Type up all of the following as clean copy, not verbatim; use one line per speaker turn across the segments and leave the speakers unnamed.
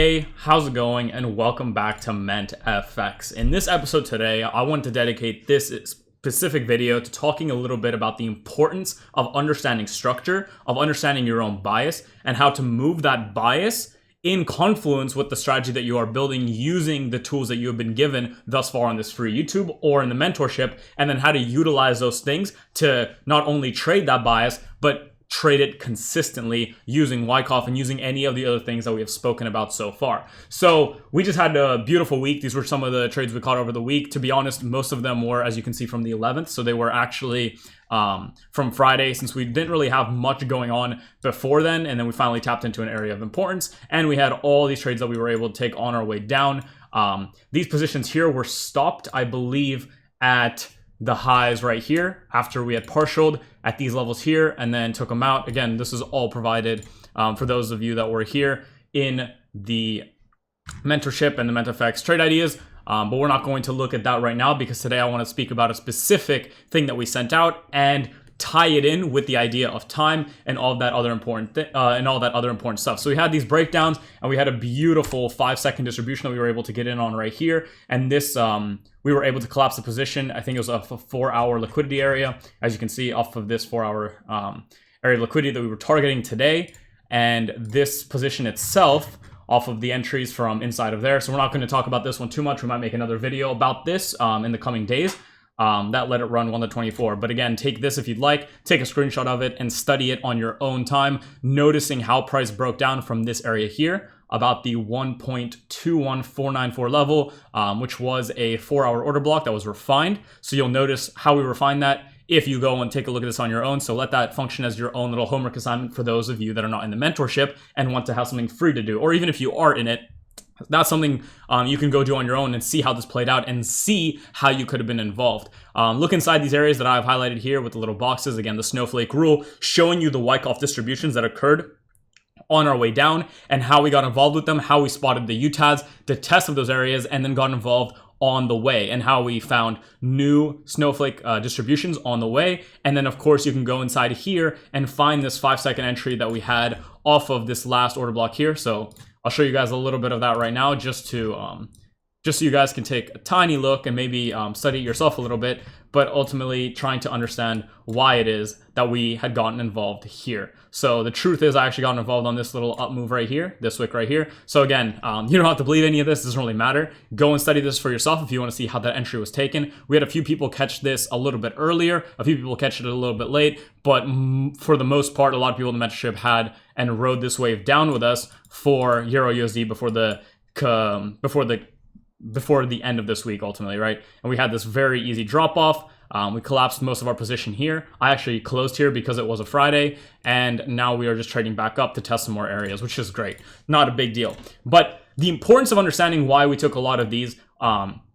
Hey, how's it going? And welcome back to mentfx. In this episode today, I want to dedicate this specific video to talking a little bit about the importance of understanding structure, of understanding your own bias, and how to move that bias in confluence with the strategy that you are building using the tools that you have been given thus far on this free YouTube or in the mentorship, and then how to utilize those things to not only trade that bias, but trade it consistently using Wyckoff and using any of the other things that we have spoken about so far. So we just had a beautiful week. These were some of the trades we caught over the week. To be honest, most of them were, as you can see, from the 11th. So they were actually from Friday, since we didn't really have much going on before then. And then we finally tapped into an area of importance. And we had all these trades that we were able to take on our way down. These positions here were stopped, I believe, at the highs right here after we had partialed at these levels here and then took them out. Again, this is all provided for those of you that were here in the mentorship and the mentfx trade ideas. But we're not going to look at that right now because today I want to speak about a specific thing that we sent out and tie it in with the idea of time and all that other important stuff. So we had these breakdowns and we had a beautiful 5-second distribution that we were able to get in on right here. And this, we were able to collapse the position. I think it was a 4-hour liquidity area, as you can see off of this 4-hour area of liquidity that we were targeting today. And this position itself off of the entries from inside of there. So we're not going to talk about this one too much. We might make another video about this in the coming days. That let it run 1 to 24. But again, take this if you'd like, take a screenshot of it and study it on your own time, noticing how price broke down from this area here, about the 1.21494 level, which was a 4-hour order block that was refined. So you'll notice how we refined that if you go and take a look at this on your own. So let that function as your own little homework assignment for those of you that are not in the mentorship and want to have something free to do, or even if you are in it, that's something you can go do on your own and see how this played out and see how you could have been involved. Look inside these areas that I've highlighted here with the little boxes. Again, the snowflake rule, showing you the Wyckoff distributions that occurred on our way down and how we got involved with them, how we spotted the UTADs, the test of those areas, and then got involved on the way, and how we found new snowflake distributions on the way. And then of course you can go inside here and find this 5-second entry that we had off of this last order block here. So I'll show you guys a little bit of that right now, just so you guys can take a tiny look and maybe study it yourself a little bit, but ultimately trying to understand why it is that we had gotten involved here. So the truth is I actually got involved on this little up move right here, this wick right here. So again, you don't have to believe any of this. It doesn't really matter. Go and study this for yourself if you want to see how that entry was taken. We had a few people catch this a little bit earlier, a few people catch it a little bit late, but for the most part, a lot of people in the mentorship had and rode this wave down with us for EURUSD before the end of this week ultimately, right? And we had this very easy drop off. We collapsed most of our position here. I actually closed here because it was a Friday, and now we are just trading back up to test some more areas, which is great. Not a big deal. But the importance of understanding why we took a lot of these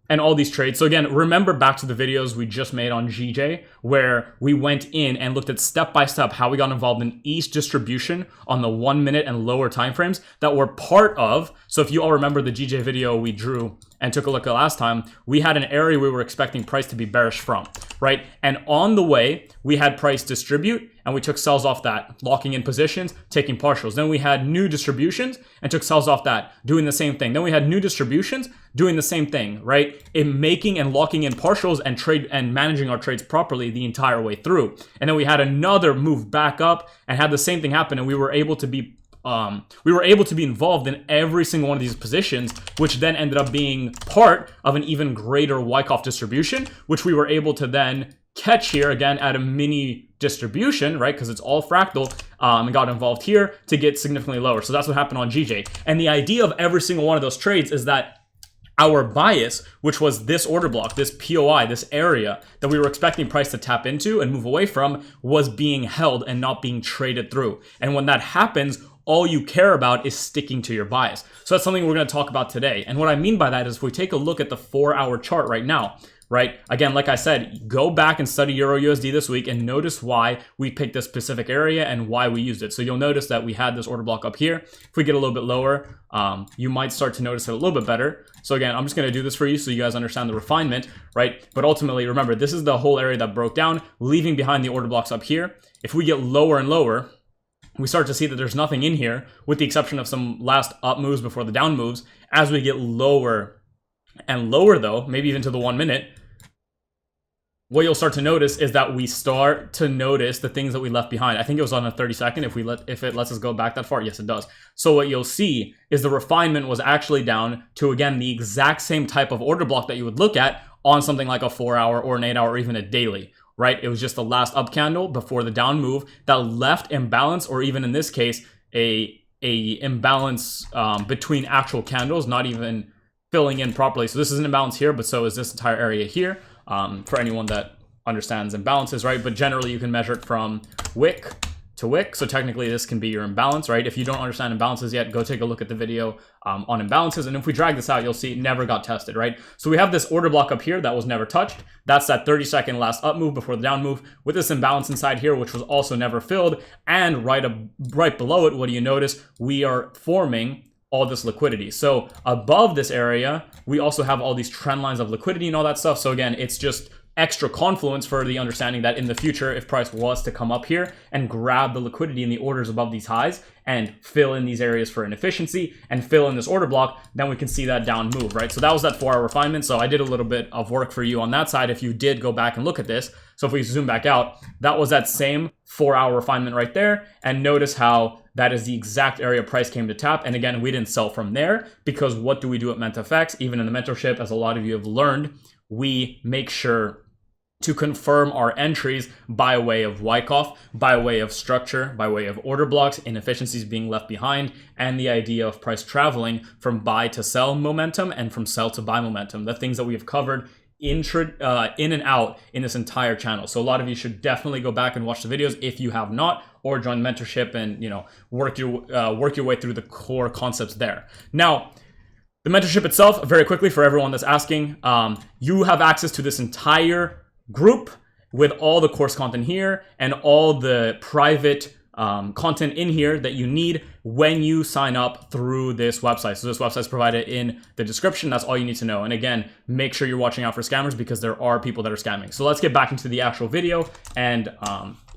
and all these trades. So again, remember back to the videos we just made on GJ, where we went in and looked at step by step how we got involved in each distribution on the 1 minute and lower timeframes that were part of. So if you all remember the GJ video we drew and took a look at last time, we had an area we were expecting price to be bearish from, right? And on the way, we had price distribute and we took sells off that, locking in positions, taking partials. Then we had new distributions and took sells off that, doing the same thing. Then we had new distributions, doing the same thing, right? In making and locking in partials and trade and managing our trades properly the entire way through. And then we had another move back up and had the same thing happen, and we were able to be involved in every single one of these positions, which then ended up being part of an even greater Wyckoff distribution, which we were able to then catch here again at a mini distribution, right? Because it's all fractal, and got involved here to get significantly lower. So that's what happened on GJ. And the idea of every single one of those trades is that our bias, which was this order block, this POI, this area that we were expecting price to tap into and move away from, was being held and not being traded through. And when that happens, all you care about is sticking to your bias. So that's something we're going to talk about today. And what I mean by that is if we take a look at the 4-hour chart right now, right? Again, like I said, go back and study EURUSD this week and notice why we picked this specific area and why we used it. So you'll notice that we had this order block up here. If we get a little bit lower, you might start to notice it a little bit better. So again, I'm just going to do this for you so you guys understand the refinement, right? But ultimately, remember, this is the whole area that broke down, leaving behind the order blocks up here. If we get lower and lower, we start to see that there's nothing in here, with the exception of some last up moves before the down moves. As we get lower and lower though, maybe even to the 1 minute, what you'll start to notice is that we start to notice the things that we left behind. I think it was on a 30-second. If it lets us go back that far, yes, it does. So what you'll see is the refinement was actually down to, again, the exact same type of order block that you would look at on something like a 4-hour or an 8-hour or even a daily, right? It was just the last up candle before the down move that left imbalance, or even in this case, a imbalance between actual candles, not even filling in properly. So this is an imbalance here, but so is this entire area here. For anyone that understands imbalances, right? But generally you can measure it from wick to wick. So technically this can be your imbalance, right? If you don't understand imbalances yet, go take a look at the video on imbalances. And if we drag this out, you'll see it never got tested, right? So we have this order block up here that was never touched. That's that 30-second last up move before the down move, with this imbalance inside here, which was also never filled. And right below it, what do you notice? We are forming all this liquidity. So above this area, we also have all these trend lines of liquidity and all that stuff. So again, it's just extra confluence for the understanding that in the future, if price was to come up here and grab the liquidity in the orders above these highs and fill in these areas for inefficiency and fill in this order block, then we can see that down move, right? So that was that 4-hour refinement. So I did a little bit of work for you on that side if you did go back and look at this. So if we zoom back out, that was that same 4-hour refinement right there. And notice how that is the exact area price came to tap. And again, we didn't sell from there, because what do we do at mentfx? Even in the mentorship, as a lot of you have learned, we make sure to confirm our entries by way of Wyckoff, by way of structure, by way of order blocks, inefficiencies being left behind, and the idea of price traveling from buy to sell momentum and from sell to buy momentum, the things that we have covered in and out in this entire channel. So a lot of you should definitely go back and watch the videos if you have not, or join mentorship and, you know, work your way through the core concepts there. Now, the mentorship itself, very quickly for everyone that's asking, you have access to this entire group with all the course content here and all the private content in here that you need when you sign up through this website. So this website is provided in the description. That's all you need to know. And again, make sure you're watching out for scammers, because there are people that are scamming. So let's get back into the actual video and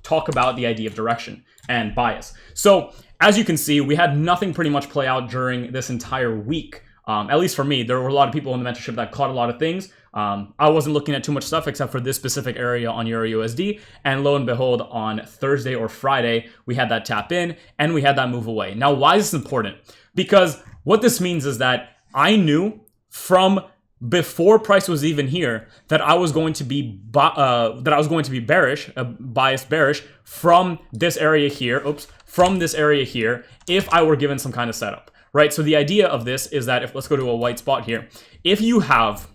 talk about the idea of direction and bias. So as you can see, we had nothing pretty much play out during this entire week. At least for me, there were a lot of people in the mentorship that caught a lot of things. I wasn't looking at too much stuff except for this specific area on EURUSD. And lo and behold, on Thursday or Friday, we had that tap in and we had that move away. Now, why is this important? Because what this means is that I knew from before price was even here that I was going to be bearish, biased bearish from this area here. From this area here, if I were given some kind of setup, right? So the idea of this is that let's go to a white spot here. If you have,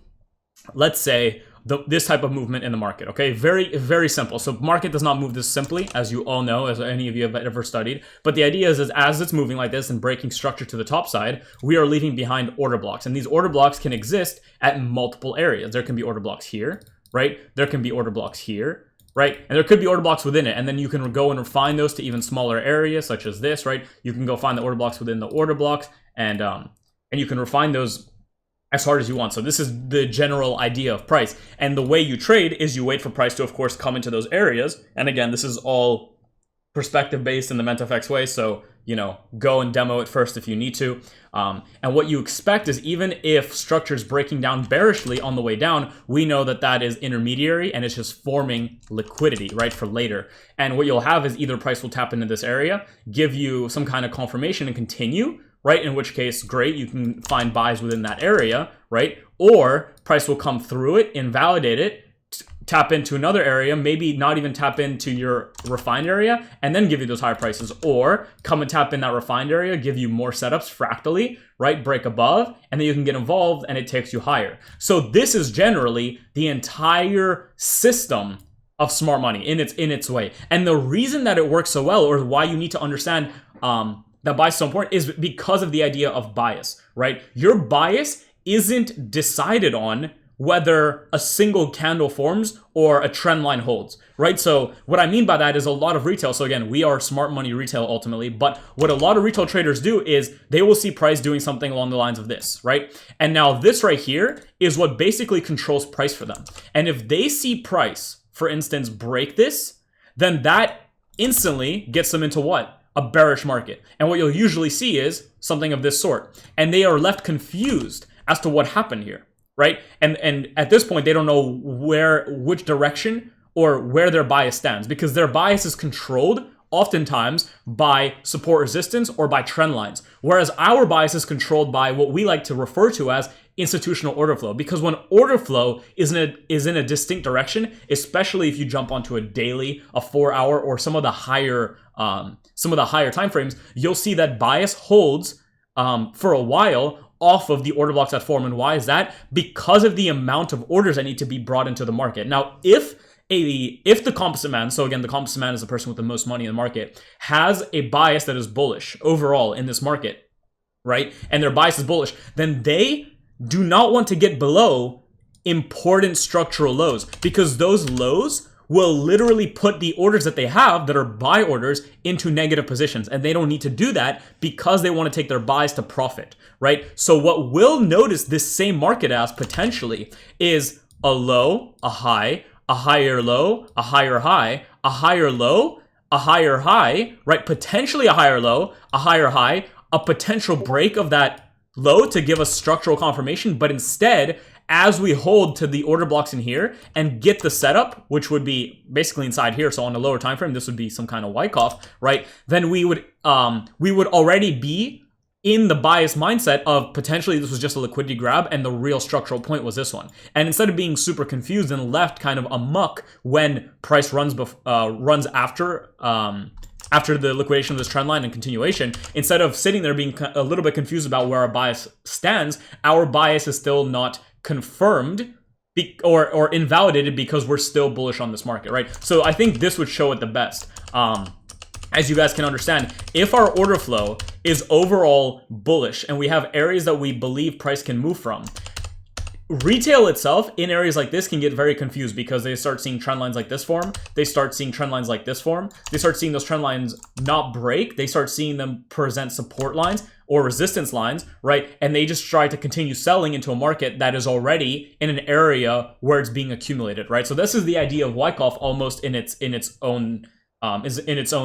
let's say, this type of movement in the market, okay? Very, very simple. So market does not move this simply, as you all know, as any of you have ever studied. But the idea is as it's moving like this and breaking structure to the top side, we are leaving behind order blocks. And these order blocks can exist at multiple areas. There can be order blocks here, right? There can be order blocks here, right? And there could be order blocks within it. And then you can go and refine those to even smaller areas such as this, right? You can go find the order blocks within the order blocks, and you can refine those as hard as you want. So this is the general idea of price. And the way you trade is you wait for price to, of course, come into those areas. And again, this is all perspective based in the mentfx way. So, you know, go and demo it first if you need to. And what you expect is, even if structure is breaking down bearishly on the way down, we know that that is intermediary and it's just forming liquidity, right, for later. And what you'll have is either price will tap into this area, give you some kind of confirmation and continue, right? In which case, great, you can find buys within that area, right? Or price will come through it, invalidate it, tap into another area, maybe not even tap into your refined area, and then give you those higher prices. Or come and tap in that refined area, give you more setups fractally, right? Break above, and then you can get involved and it takes you higher. So this is generally the entire system of smart money in its way. And the reason that it works so well, or why you need to understand that bias is so important, is because of the idea of bias, right? Your bias isn't decided on whether a single candle forms or a trend line holds, right? So what I mean by that is a lot of retail. So again, we are smart money retail ultimately, but what a lot of retail traders do is they will see price doing something along the lines of this, right? And now this right here is what basically controls price for them. And if they see price, for instance, break this, then that instantly gets them into what? a bearish market. And what you'll usually see is something of this sort. And they are left confused as to what happened here, right? And at this point, they don't know which direction or where their bias stands, because their bias is controlled oftentimes by support resistance or by trend lines. Whereas our bias is controlled by what we like to refer to as institutional order flow, because when order flow is in a distinct direction, especially if you jump onto a daily, a 4-hour, or some of the higher time frames, you'll see that bias holds for a while off of the order blocks that form. And why is that? Because of the amount of orders that need to be brought into the market. Now, if the composite man, so again, the composite man is the person with the most money in the market, has a bias that is bullish overall in this market, right? And their bias is bullish, then they do not want to get below important structural lows, because those lows will literally put the orders that they have that are buy orders into negative positions. And they don't need to do that because they want to take their buys to profit, right? So what we'll notice this same market as potentially is a low, a high, a higher low, a higher high, a higher low, a higher high, right? Potentially a higher low, a higher high, a potential break of that low to give us structural confirmation. But instead, as we hold to the order blocks in here and get the setup, which would be basically inside here, so on a lower time frame, this would be some kind of Wyckoff, right? Then we would already be in the bias mindset of potentially this was just a liquidity grab and the real structural point was this one. And instead of being super confused and left kind of amuck when price runs after the liquidation of this trend line and continuation, instead of sitting there being a little bit confused about where our bias stands, our bias is still not confirmed or invalidated because we're still bullish on this market, right? So I think this would show it the best. As you guys can understand, if our order flow is overall bullish and we have areas that we believe price can move from, retail itself in areas like this can get very confused because they start seeing trend lines like this form. They start seeing trend lines like this form. They start seeing those trend lines not break. They start seeing them present support lines or resistance lines, right? And they just try to continue selling into a market that is already in an area where it's being accumulated, right? So this is the idea of Wyckoff almost in its own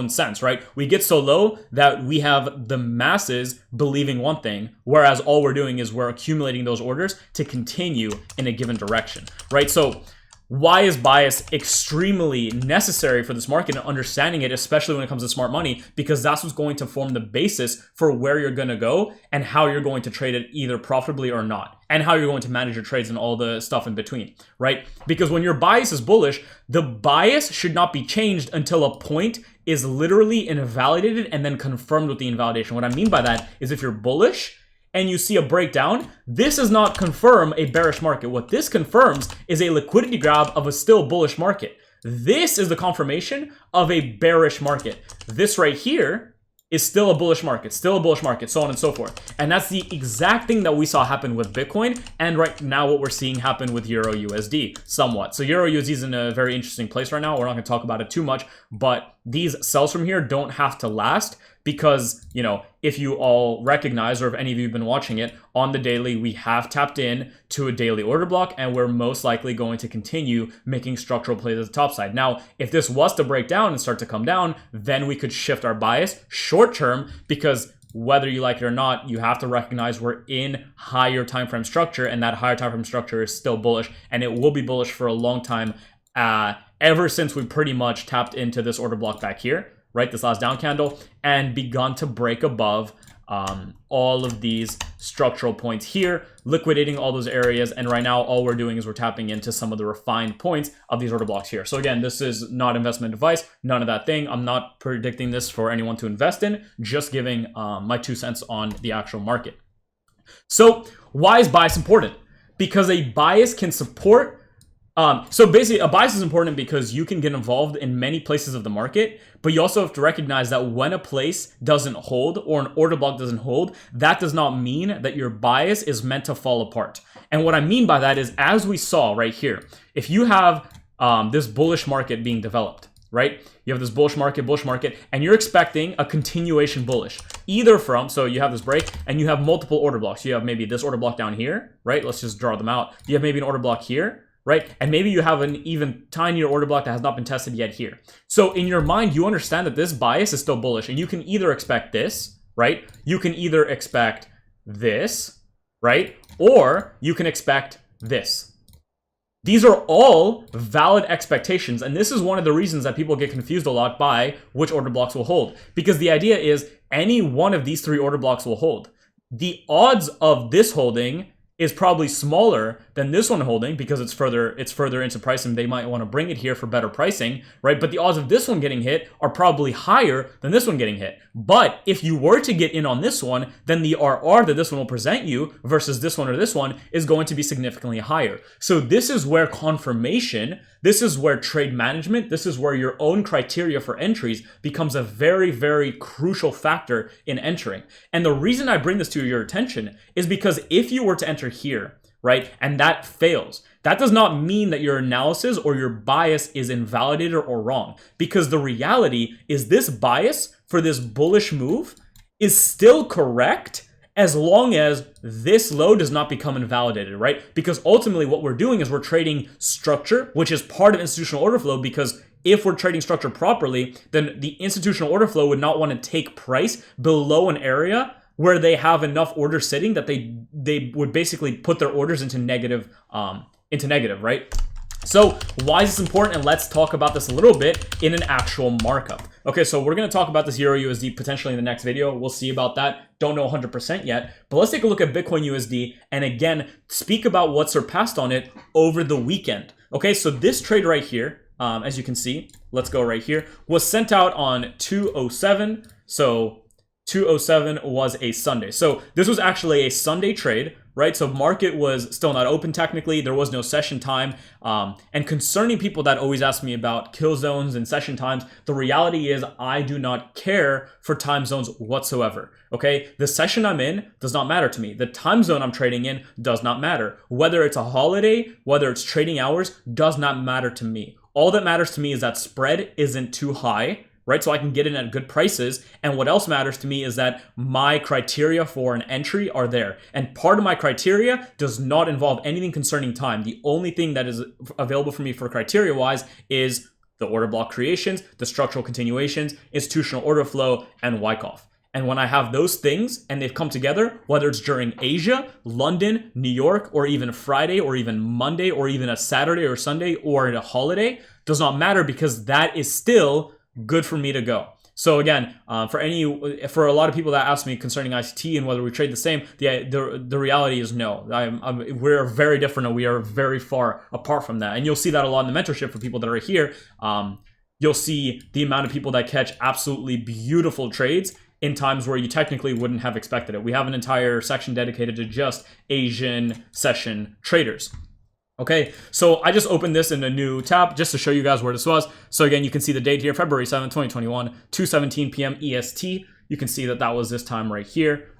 sense, right? We get so low that we have the masses believing one thing, whereas all we're doing is we're accumulating those orders to continue in a given direction, right? So why is bias extremely necessary for this market and understanding it, especially when it comes to smart money? Because that's what's going to form the basis for where you're going to go and how you're going to trade it either profitably or not, and how you're going to manage your trades and all the stuff in between, right? Because when your bias is bullish, the bias should not be changed until a point is literally invalidated and then confirmed with the invalidation. What I mean by that is if you're bullish and you see a breakdown, this does not confirm a bearish market. What this confirms is a liquidity grab of a still bullish market. This is the confirmation of a bearish market. This right here is still a bullish market, so on and so forth. And that's the exact thing that we saw happen with Bitcoin, and right now what we're seeing happen with EURUSD somewhat. So EURUSD is in a very interesting place right now. We're not going to talk about it too much, but these sells from here don't have to last because, you know, if you all recognize, or if any of you have been watching it, on the daily, we have tapped in to a daily order block, and we're most likely going to continue making structural plays at the top side. Now, if this was to break down and start to come down, then we could shift our bias short term, because whether you like it or not, you have to recognize we're in higher time frame structure, and that higher time frame structure is still bullish, and it will be bullish for a long time, ever since we pretty much tapped into this order block back here, right, this last down candle, and begun to break above all of these structural points here, liquidating all those areas. And right now, all we're doing is we're tapping into some of the refined points of these order blocks here. So again, this is not investment advice, none of that thing. I'm not predicting this for anyone to invest in, just giving my 2 cents on the actual market. So why is bias important? Because a bias can support so basically, a bias is important because you can get involved in many places of the market, but you also have to recognize that when a place doesn't hold or an order block doesn't hold, that does not mean that your bias is meant to fall apart. And what I mean by that is, as we saw right here, if you have this bullish market being developed, right? You have this bullish market, and you're expecting a continuation bullish, either from, so you have this break and you have multiple order blocks. You have maybe this order block down here, right? Let's just draw them out. You have maybe an order block here, right? And maybe you have an even tinier order block that has not been tested yet here. So in your mind, you understand that this bias is still bullish, and you can either expect this, right? You can either expect this, right? Or you can expect this. These are all valid expectations, and this is one of the reasons that people get confused a lot by which order blocks will hold. Because the idea is any one of these 3 order blocks will hold. The odds of this holding is probably smaller than this one holding because it's further into price and they might want to bring it here for better pricing, right? But the odds of this one getting hit are probably higher than this one getting hit. But if you were to get in on this one, then the RR that this one will present you versus this one or this one is going to be significantly higher. So this is where confirmation, this is where trade management, this is where your own criteria for entries becomes a very, very crucial factor in entering. And the reason I bring this to your attention is because if you were to enter here, right, and that fails, that does not mean that your analysis or your bias is invalidated or wrong, because the reality is this bias for this bullish move is still correct as long as this low does not become invalidated, right? Because ultimately what we're doing is we're trading structure, which is part of institutional order flow, because if we're trading structure properly, then the institutional order flow would not want to take price below an area where they have enough orders sitting that they would basically put their orders into negative, right? So why is this important? And let's talk about this a little bit in an actual markup. Okay, so we're going to talk about this EURUSD potentially in the next video. We'll see about that. Don't know 100% yet, but let's take a look at Bitcoin USD and again, speak about what surpassed on it over the weekend. Okay, so this trade right here, as you can see, let's go right here, was sent out on 207. So 207 was a Sunday. So this was actually a Sunday trade, right? So market was still not open technically. There was no session time. And concerning people that always ask me about kill zones and session times, the reality is I do not care for time zones whatsoever. Okay, the session I'm in does not matter to me. The time zone I'm trading in does not matter. Whether it's a holiday, whether it's trading hours, does not matter to me. All that matters to me is that spread isn't too high, right? So I can get in at good prices. And what else matters to me is that my criteria for an entry are there. And part of my criteria does not involve anything concerning time. The only thing that is available for me for criteria wise is the order block creations, the structural continuations, institutional order flow, and Wyckoff. And when I have those things and they've come together, whether it's during Asia, London, New York, or even Friday, or even Monday, or even a Saturday or Sunday, or a holiday, does not matter because that is still good for me to go. So again, for a lot of people that ask me concerning ICT and whether we trade the same, the reality is no. We're very different and we are very far apart from that. And you'll see that a lot in the mentorship for people that are here. You'll see the amount of people that catch absolutely beautiful trades in times where you technically wouldn't have expected it. We have an entire section dedicated to just Asian session traders. Okay, so I just opened this in a new tab just to show you guys where this was. So again, you can see the date here, February 7th, 2021, 2:17 p.m. EST. You can see that that was this time right here.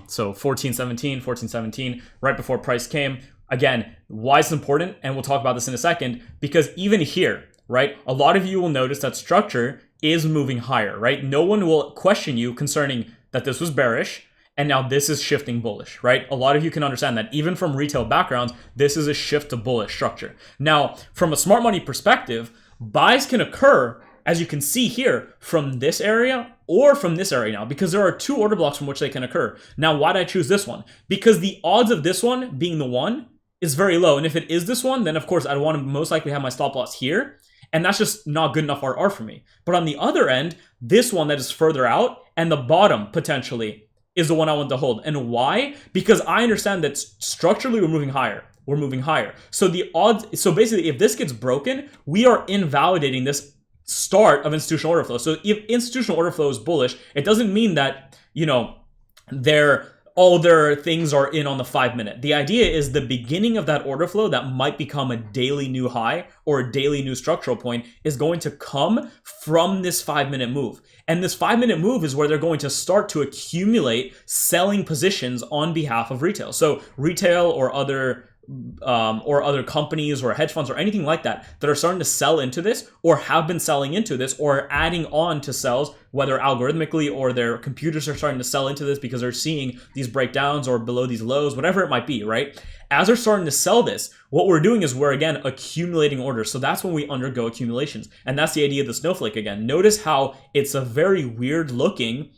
So 1417, right before price came. Again, why it's important, and we'll talk about this in a second, because even here, right, a lot of you will notice that structure is moving higher, right? No one will question you concerning that this was bearish, and now this is shifting bullish, right? A lot of you can understand that even from retail backgrounds, this is a shift to bullish structure. Now, from a smart money perspective, buys can occur, as you can see here, from this area or from this area now, because there are 2 order blocks from which they can occur. Now, why did I choose this one? Because the odds of this one being the one is very low. And if it is this one, then of course I'd want to most likely have my stop loss here. And that's just not good enough RR for me. But on the other end, this one that is further out and the bottom potentially is the one I want to hold. And why? Because I understand that structurally we're moving higher. We're moving higher. So the odds, so basically if this gets broken, we are invalidating this start of institutional order flow. So if institutional order flow is bullish, it doesn't mean that, you know, all their things are in on the 5-minute. The idea is the beginning of that order flow that might become a daily new high or a daily new structural point is going to come from this 5-minute move. And this 5-minute move is where they're going to start to accumulate selling positions on behalf of retail. So retail or other or other companies or hedge funds or anything like that that are starting to sell into this or have been selling into this or adding on to sells, whether algorithmically or their computers are starting to sell into this because they're seeing these breakdowns or below these lows, whatever it might be, right? As they're starting to sell this, what we're doing is we're, again, accumulating orders. So that's when we undergo accumulations. And that's the idea of the snowflake again. Notice how it's a very weird looking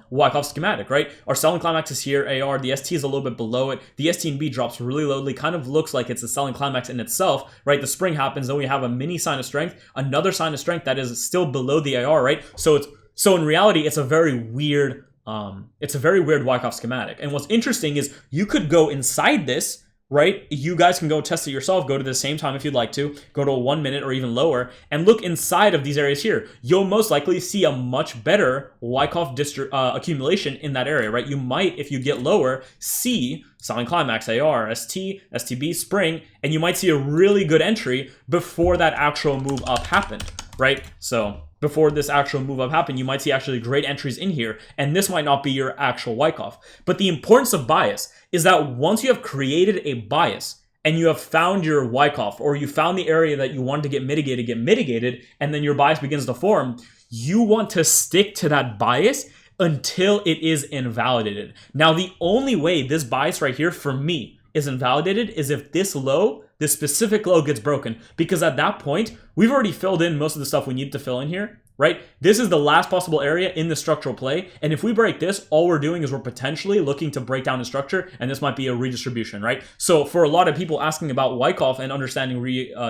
Wyckoff schematic, right? Our selling climax is here, AR, the ST is a little bit below it. The ST&B drops really lowly, kind of looks like it's a selling climax in itself, right? The spring happens, then we have a mini sign of strength, another sign of strength that is still below the AR, right? So in reality, it's a very weird Wyckoff schematic. And what's interesting is you could go inside this, right? You guys can go test it yourself, go to the same time if you'd like to, go to a 1 minute or even lower, and look inside of these areas here. You'll most likely see a much better Wyckoff accumulation in that area, right? You might, if you get lower, see selling climax, AR, ST, STB, spring, and you might see a really good entry before that actual move up happened, right? So before this actual move up happened, you might see actually great entries in here, and this might not be your actual Wyckoff. But the importance of bias is that once you have created a bias and you have found your Wyckoff, or you found the area that you wanted to get mitigated, and then your bias begins to form, you want to stick to that bias until it is invalidated. Now, the only way this bias right here for me is invalidated is if this low, this specific low, gets broken, because at that point we've already filled in most of the stuff we need to fill in here, right? This is the last possible area in the structural play, and if we break this, all we're doing is we're potentially looking to break down the structure, and this might be a redistribution, right? So for a lot of people asking about Wyckoff and understanding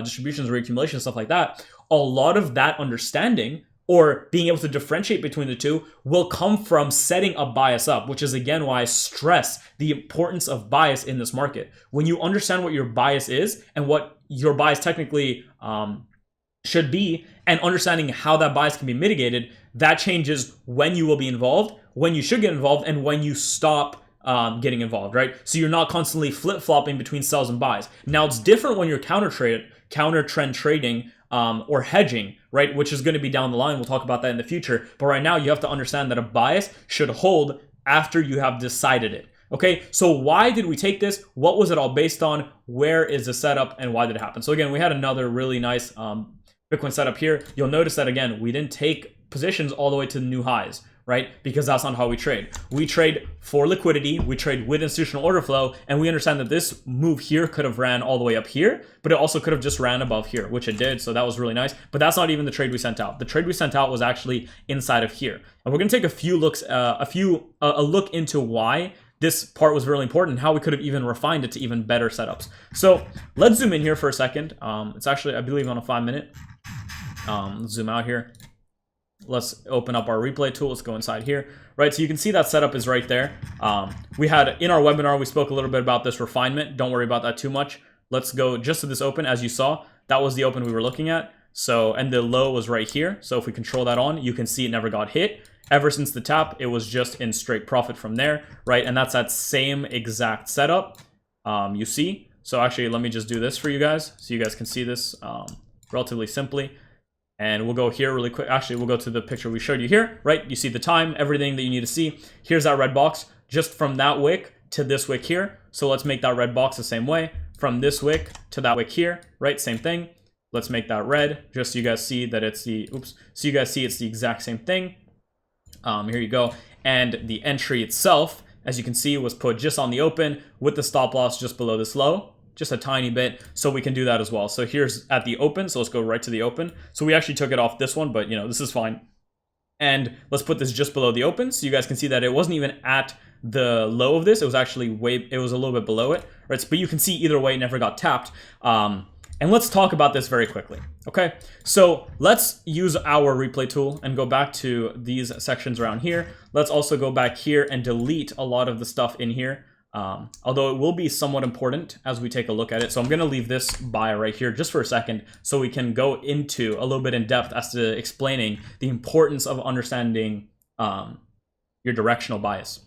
distributions, reaccumulation, stuff like that, a lot of that understanding or being able to differentiate between the two will come from setting a bias up, which is again why I stress the importance of bias in this market. When you understand what your bias is and what your bias technically should be, and understanding how that bias can be mitigated, that changes when you will be involved, when you should get involved, and when you stop getting involved, right? So you're not constantly flip-flopping between sells and buys. Now it's different when you're counter trend trading or hedging, right? Which is going to be down the line. We'll talk about that in the future. But right now you have to understand that a bias should hold after you have decided it. Okay, so why did we take this? What was it all based on? Where is the setup and why did it happen? So again, we had another really nice Bitcoin setup here. You'll notice that again, we didn't take positions all the way to the new highs, right? Because that's not how we trade. We trade for liquidity, we trade with institutional order flow, and we understand that this move here could have ran all the way up here, but it also could have just ran above here, which it did, so that was really nice. But that's not even the trade we sent out. The trade we sent out was actually inside of here. And we're gonna take a few looks, a look into why this part was really important and how we could have even refined it to even better setups. So let's zoom in here for a second. It's actually, I believe, on a 5 minute. Let's zoom out here. Let's open up our replay tool. Let's go inside here, right? So you can see that setup is right there. We had, in our webinar, we spoke a little bit about this refinement. Don't worry about that too much. Let's go just to this open. As you saw, that was the open we were looking at. So, and the low was right here. So if we control that on, you can see it never got hit. Ever since the tap, it was just in straight profit from there, right? And that's that same exact setup you see. So actually, let me just do this for you guys so you guys can see this relatively simply. And we'll go here really quick. Actually, we'll go to the picture we showed you here, right? You see the time, everything that you need to see. Here's that red box, just from that wick to this wick here. So let's make that red box the same way. From this wick to that wick here, right? Same thing. Let's make that red, just so you guys see that it's the, so you guys see it's the exact same thing. Here you go. And the entry itself, as you can see, was put just on the open with the stop loss just below this low. Just a tiny bit, so we can do that as well. So here's at the open, so let's go right to the open. So we actually took it off this one, but you know, this is fine. And let's put this just below the open, so you guys can see that it wasn't even at the low of this. It was actually it was a little bit below it, right? So, but you can see either way, it never got tapped. And let's talk about this very quickly, okay? So let's use our replay tool and go back to these sections around here. Let's also go back here and delete a lot of the stuff in here. Although it will be somewhat important as we take a look at it. So I'm going to leave this buy right here just for a second so we can go into a little bit in depth as to explaining the importance of understanding your directional bias.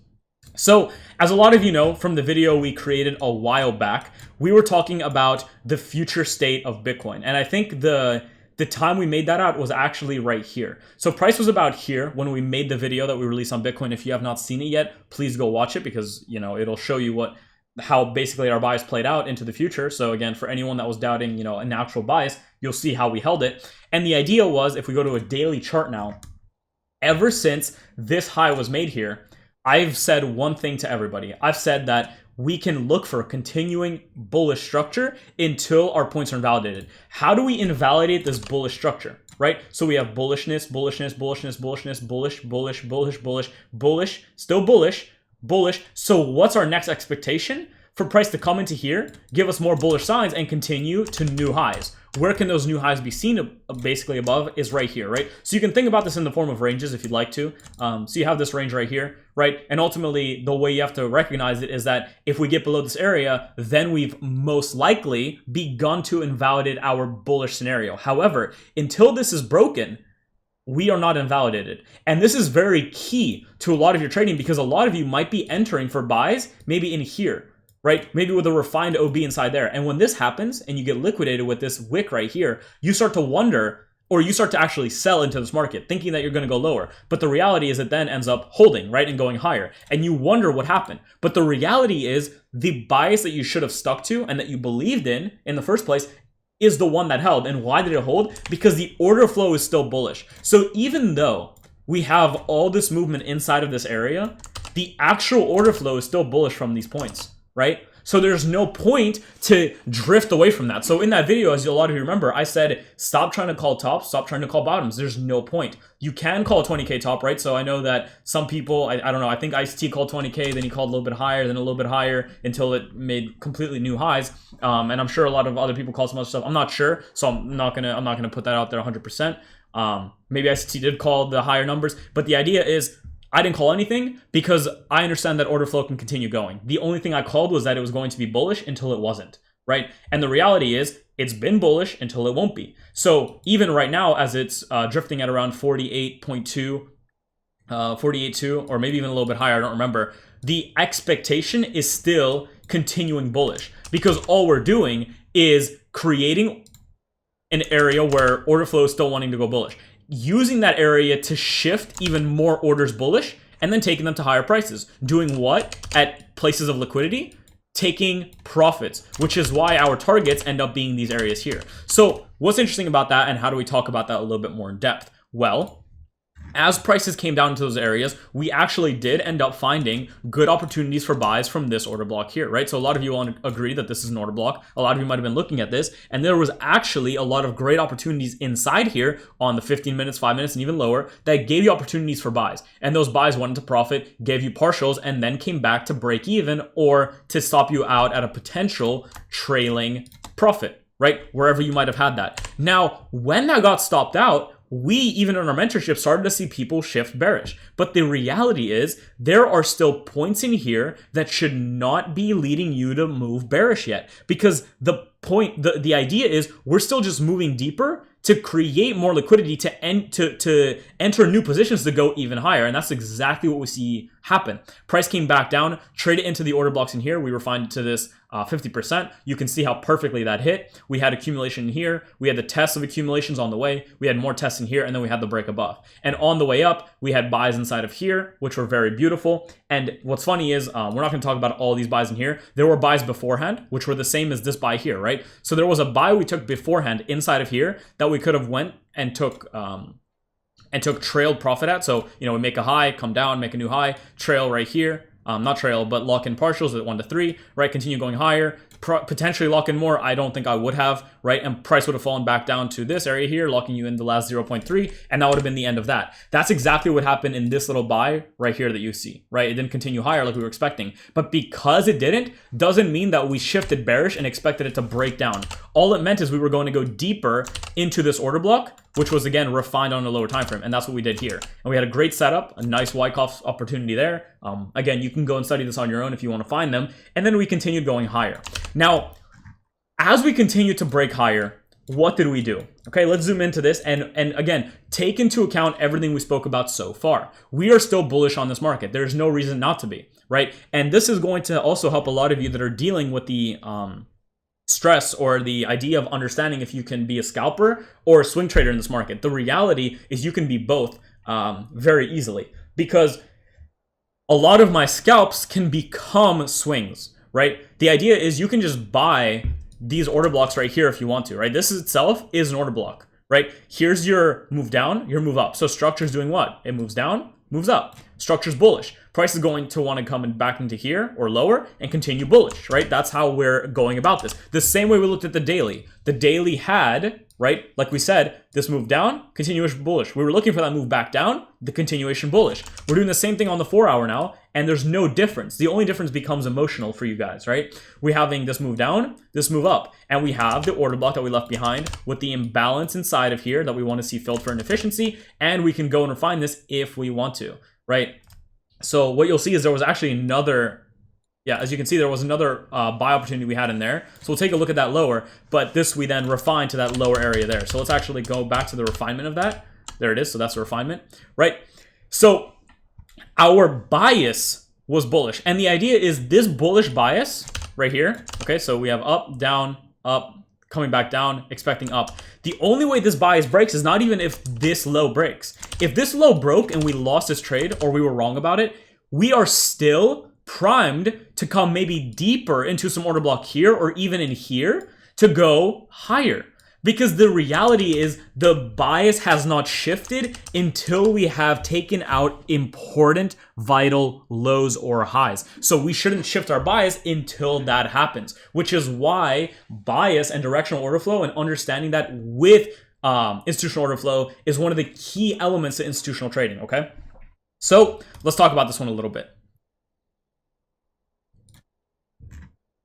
So as a lot of you know from the video we created a while back, we were talking about the future state of Bitcoin. And I think the time we made that out was actually right here. So price was about here when we made the video that we released on Bitcoin. If you have not seen it yet, please go watch it because, you know, it'll show you what how basically our bias played out into the future. So again, for anyone that was doubting, a natural bias, you'll see how we held it. And the idea was, if we go to a daily chart now, ever since this high was made here, I've said one thing to everybody. I've said that we can look for a continuing bullish structure until our points are invalidated. How do we invalidate this bullish structure, right? So we have bullishness, bullishness, bullishness, bullishness, bullish, bullish, bullish, bullish, bullish, still bullish, bullish. So what's our next expectation? For price to come into here, give us more bullish signs, and continue to new highs. Where can those new highs be seen basically above is right here, right? So you can think about this in the form of ranges if you'd like to. So you have this range right here, right? And ultimately, the way you have to recognize it is that if we get below this area, then we've most likely begun to invalidate our bullish scenario. However, until this is broken, we are not invalidated. And this is very key to a lot of your trading, because a lot of you might be entering for buys maybe in here, right? Maybe with a refined OB inside there. And when this happens and you get liquidated with this wick right here, you start to wonder, or you start to actually sell into this market thinking that you're going to go lower. But the reality is it then ends up holding, right? And going higher. And you wonder what happened. But the reality is the bias that you should have stuck to and that you believed in the first place is the one that held. And why did it hold? Because the order flow is still bullish. So even though we have all this movement inside of this area, the actual order flow is still bullish from these points, right? So there's no point to drift away from that. So in that video, as a lot of you remember, I said, stop trying to call tops, stop trying to call bottoms. There's no point. You can call a 20K top, right? So I know that some people, I don't know, I think Ice-T called 20K, then he called a little bit higher, then a little bit higher until it made completely new highs. And I'm sure a lot of other people call some other stuff. I'm not sure, so I'm not gonna put that out there 100%. Maybe Ice-T did call the higher numbers, but the idea is, I didn't call anything because I understand that order flow can continue going. The only thing I called was that it was going to be bullish until it wasn't, right? And the reality is it's been bullish until it won't be. So even right now, as it's drifting at around 48.2, 48.2, or maybe even a little bit higher, I don't remember, the expectation is still continuing bullish, because all we're doing is creating an area where order flow is still wanting to go bullish, using that area to shift even more orders bullish, and then taking them to higher prices. Doing what? At places of liquidity, taking profits, which is why our targets end up being these areas here. So what's interesting about that, and how do we talk about that a little bit more in depth? Well, as prices came down into those areas, we actually did end up finding good opportunities for buys from this order block here, right? So a lot of you will agree that this is an order block. A lot of you might have been looking at this, and there was actually a lot of great opportunities inside here on the 15 minutes, 5 minutes, and even lower that gave you opportunities for buys. And those buys went into profit, gave you partials, and then came back to break even or to stop you out at a potential trailing profit, right? Wherever you might have had that. Now, when that got stopped out, we, even in our mentorship, started to see people shift bearish. But the reality is there are still points in here that should not be leading you to move bearish yet. Because the idea is we're still just moving deeper to create more liquidity to enter new positions to go even higher. And that's exactly what we see happen. Price came back down, traded into the order blocks in here. We refined it to this 50%. You can see how perfectly that hit. We had accumulation here. We had the test of accumulations on the way. We had more tests in here, and then we had the break above. And on the way up, we had buys inside of here, which were very beautiful. And what's funny is we're not going to talk about all these buys in here. There were buys beforehand, which were the same as this buy here, right? So there was a buy we took beforehand inside of here that we could have went and took trailed profit at. So, we make a high, come down, make a new high, trail right here. Not trail, but lock in partials at 1 to 3, right? Continue going higher, potentially lock in more. I don't think I would have, right? And price would have fallen back down to this area here, locking you in the last 0.3, and that would have been the end of that. That's exactly what happened in this little buy right here that you see, right? It didn't continue higher like we were expecting, but because it didn't, doesn't mean that we shifted bearish and expected it to break down. All it meant is we were going to go deeper into this order block, which was again refined on a lower time frame, and that's what we did here. And we had a great setup, a nice Wyckoff opportunity there. Again, you can go and study this on your own if you want to find them. And then we continued going higher. Now, as we continued to break higher, what did we do? Okay, let's zoom into this and again, take into account everything we spoke about so far. We are still bullish on this market. There's no reason not to be, right? And this is going to also help a lot of you that are dealing with the stress or the idea of understanding if you can be a scalper or a swing trader in this market. The reality is you can be both very easily, because a lot of my scalps can become swings, right? The idea is you can just buy these order blocks right here if you want to, right? This itself is an order block, right? Here's your move down, your move up. So structure's doing what? It moves down, moves up. Structure's bullish. Price is going to want to come back into here or lower and continue bullish, right? That's how we're going about this. The same way we looked at the daily. The daily had, right, like we said, this move down, continuation bullish. We were looking for that move back down, the continuation bullish. We're doing the same thing on the 4 hour now, and there's no difference. The only difference becomes emotional for you guys, right? We're having this move down, this move up, and we have the order block that we left behind with the imbalance inside of here that we want to see filled for inefficiency, and we can go and refine this if we want to, right? So what you'll see is there was actually another, yeah, as you can see, there was another buy opportunity we had in there. So we'll take a look at that lower, but this we then refine to that lower area there. So let's actually go back to the refinement of that. There it is. So that's the refinement, right? So our bias was bullish. And the idea is this bullish bias right here. Okay, so we have up, coming back down, expecting up. The only way this bias breaks is not even if this low breaks. If this low broke and we lost this trade or we were wrong about it, we are still primed to come maybe deeper into some order block here or even in here to go higher. Because the reality is the bias has not shifted until we have taken out important vital lows or highs. So we shouldn't shift our bias until that happens, which is why bias and directional order flow and understanding that with institutional order flow is one of the key elements to institutional trading, okay? So let's talk about this one a little bit.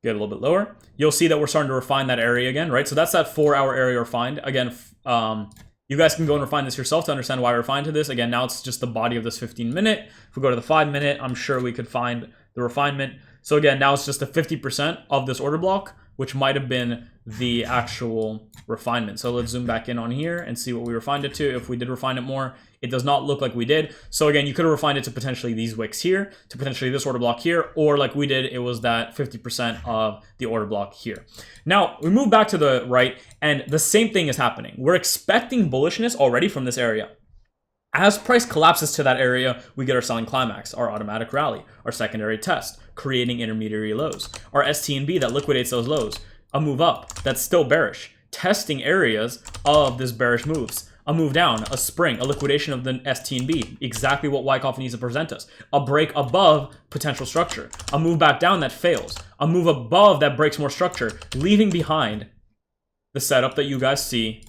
Get a little bit lower. You'll see that we're starting to refine that area again, right? So that's that 4 hour area refined. Again, you guys can go and refine this yourself to understand why I refined to this. Again, now it's just the body of this 15 minute. If we go to the 5 minute, I'm sure we could find the refinement. So again, now it's just a 50% of this order block, which might have been the actual refinement. So let's zoom back in on here and see what we refined it to. If we did refine it more, it does not look like we did. So again, you could have refined it to potentially these wicks here, to potentially this order block here, or like we did, it was that 50% of the order block here. Now we move back to the right and the same thing is happening. We're expecting bullishness already from this area. As price collapses to that area, we get our selling climax, our automatic rally, our secondary test, creating intermediary lows, our ST&B that liquidates those lows, a move up that's still bearish, testing areas of this bearish moves, a move down, a spring, a liquidation of the ST&B, exactly what Wyckoff needs to present us, a break above potential structure, a move back down that fails, a move above that breaks more structure, leaving behind the setup that you guys see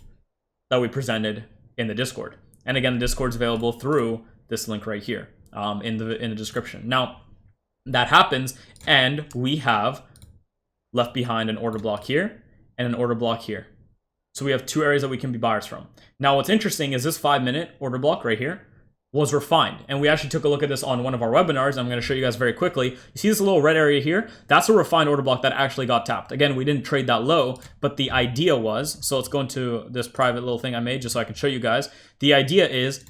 that we presented in the Discord. And again, the Discord's available through this link right here in the description. Now, that happens, and we have left behind an order block here and an order block here. So we have two areas that we can be buyers from. Now, what's interesting is this 5 minute order block right here was refined. And we actually took a look at this on one of our webinars. I'm going to show you guys very quickly. You see this little red area here? That's a refined order block that actually got tapped. Again, we didn't trade that low, but the idea was, so let's go into this private little thing I made just so I can show you guys. The idea is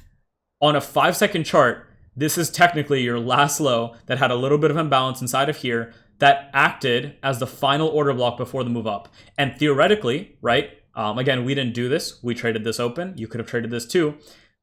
on a 5-second chart, this is technically your last low that had a little bit of imbalance inside of here that acted as the final order block before the move up. And theoretically, right? Again, we didn't do this. We traded this open. You could have traded this too.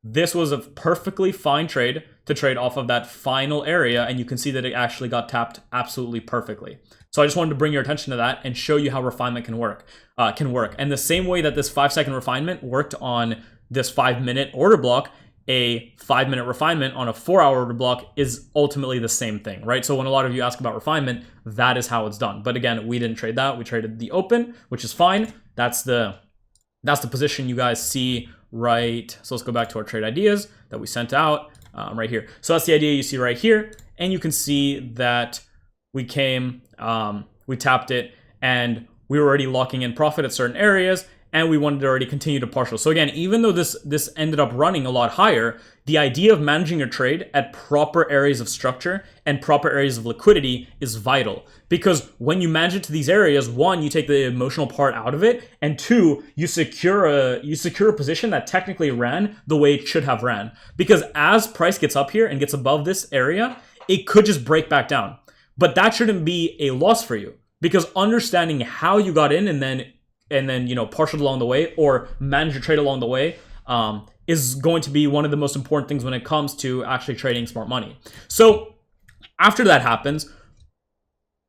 This was a perfectly fine trade to trade off of that final area, and you can see that it actually got tapped absolutely perfectly. So I just wanted to bring your attention to that and show you how refinement can work. And the same way that this 5-second refinement worked on this 5 minute order block, a 5 minute refinement on a 4 hour order block is ultimately the same thing, right? So when a lot of you ask about refinement, that is how it's done. But again, we didn't trade that. We traded the open, which is fine. That's the position you guys see right. So let's go back to our trade ideas that we sent out right here. So that's the idea you see right here. And you can see that we came, we tapped it, and we were already locking in profit at certain areas, and we wanted to already continue to partial. So again, even though this ended up running a lot higher, the idea of managing your trade at proper areas of structure and proper areas of liquidity is vital. Because when you manage it to these areas, one, you take the emotional part out of it, and two, you secure a position that technically ran the way it should have ran. Because as price gets up here and gets above this area, it could just break back down. But that shouldn't be a loss for you, because understanding how you got in and then partialed along the way or manage your trade along the way is going to be one of the most important things when it comes to actually trading smart money. So after that happens,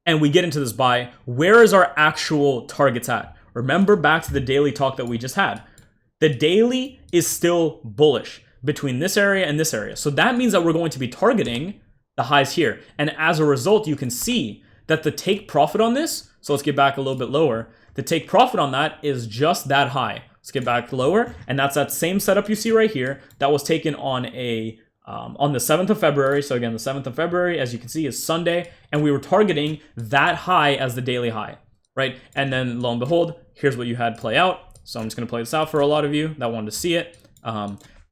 and we get into this buy, where is our actual targets at? Remember back to the daily talk that we just had. The daily is still bullish between this area and this area. So that means that we're going to be targeting the highs here. And as a result, you can see that the take profit on this, so let's get back a little bit lower. The take profit on that is just that high. Let's get back lower. And that's that same setup you see right here that was taken on on the 7th of February. So again, the 7th of February, as you can see, is Sunday. And we were targeting that high as the daily high, right? And then lo and behold, here's what you had play out. So I'm just going to play this out for a lot of you that wanted to see it.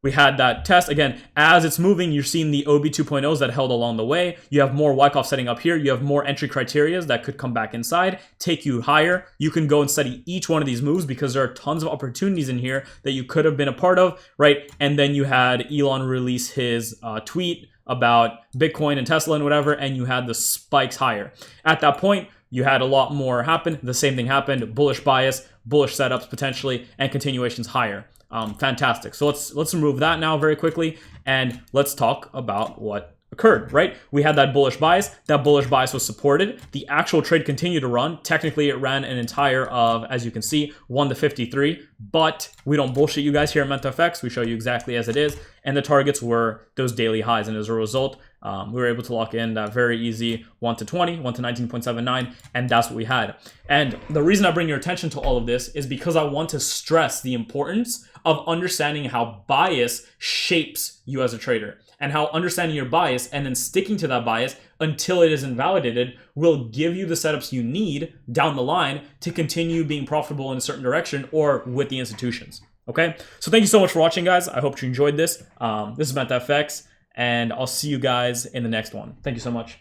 We had that test. Again, as it's moving, you're seeing the OB 2.0s that held along the way. You have more Wyckoff setting up here. You have more entry criterias that could come back inside, take you higher. You can go and study each one of these moves because there are tons of opportunities in here that you could have been a part of, right? And then you had Elon release his tweet about Bitcoin and Tesla and whatever, and you had the spikes higher. At that point, you had a lot more happen. The same thing happened, bullish bias, bullish setups potentially, and continuations higher. Fantastic. So let's remove that now very quickly, and let's talk about what occurred, right? We had that bullish bias. That bullish bias was supported. The actual trade continued to run. Technically, it ran an entire of, as you can see, 1 to 53, but we don't bullshit you guys here at mentfx. We show you exactly as it is, and the targets were those daily highs, and as a result, we were able to lock in that very easy 1 to 20, 1 to 19.79, and that's what we had. And the reason I bring your attention to all of this is because I want to stress the importance of understanding how bias shapes you as a trader, and how understanding your bias and then sticking to that bias until it is invalidated will give you the setups you need down the line to continue being profitable in a certain direction or with the institutions. Okay, so thank you so much for watching, guys. I hope you enjoyed this. This is mentfx, and I'll see you guys in the next one. Thank you so much.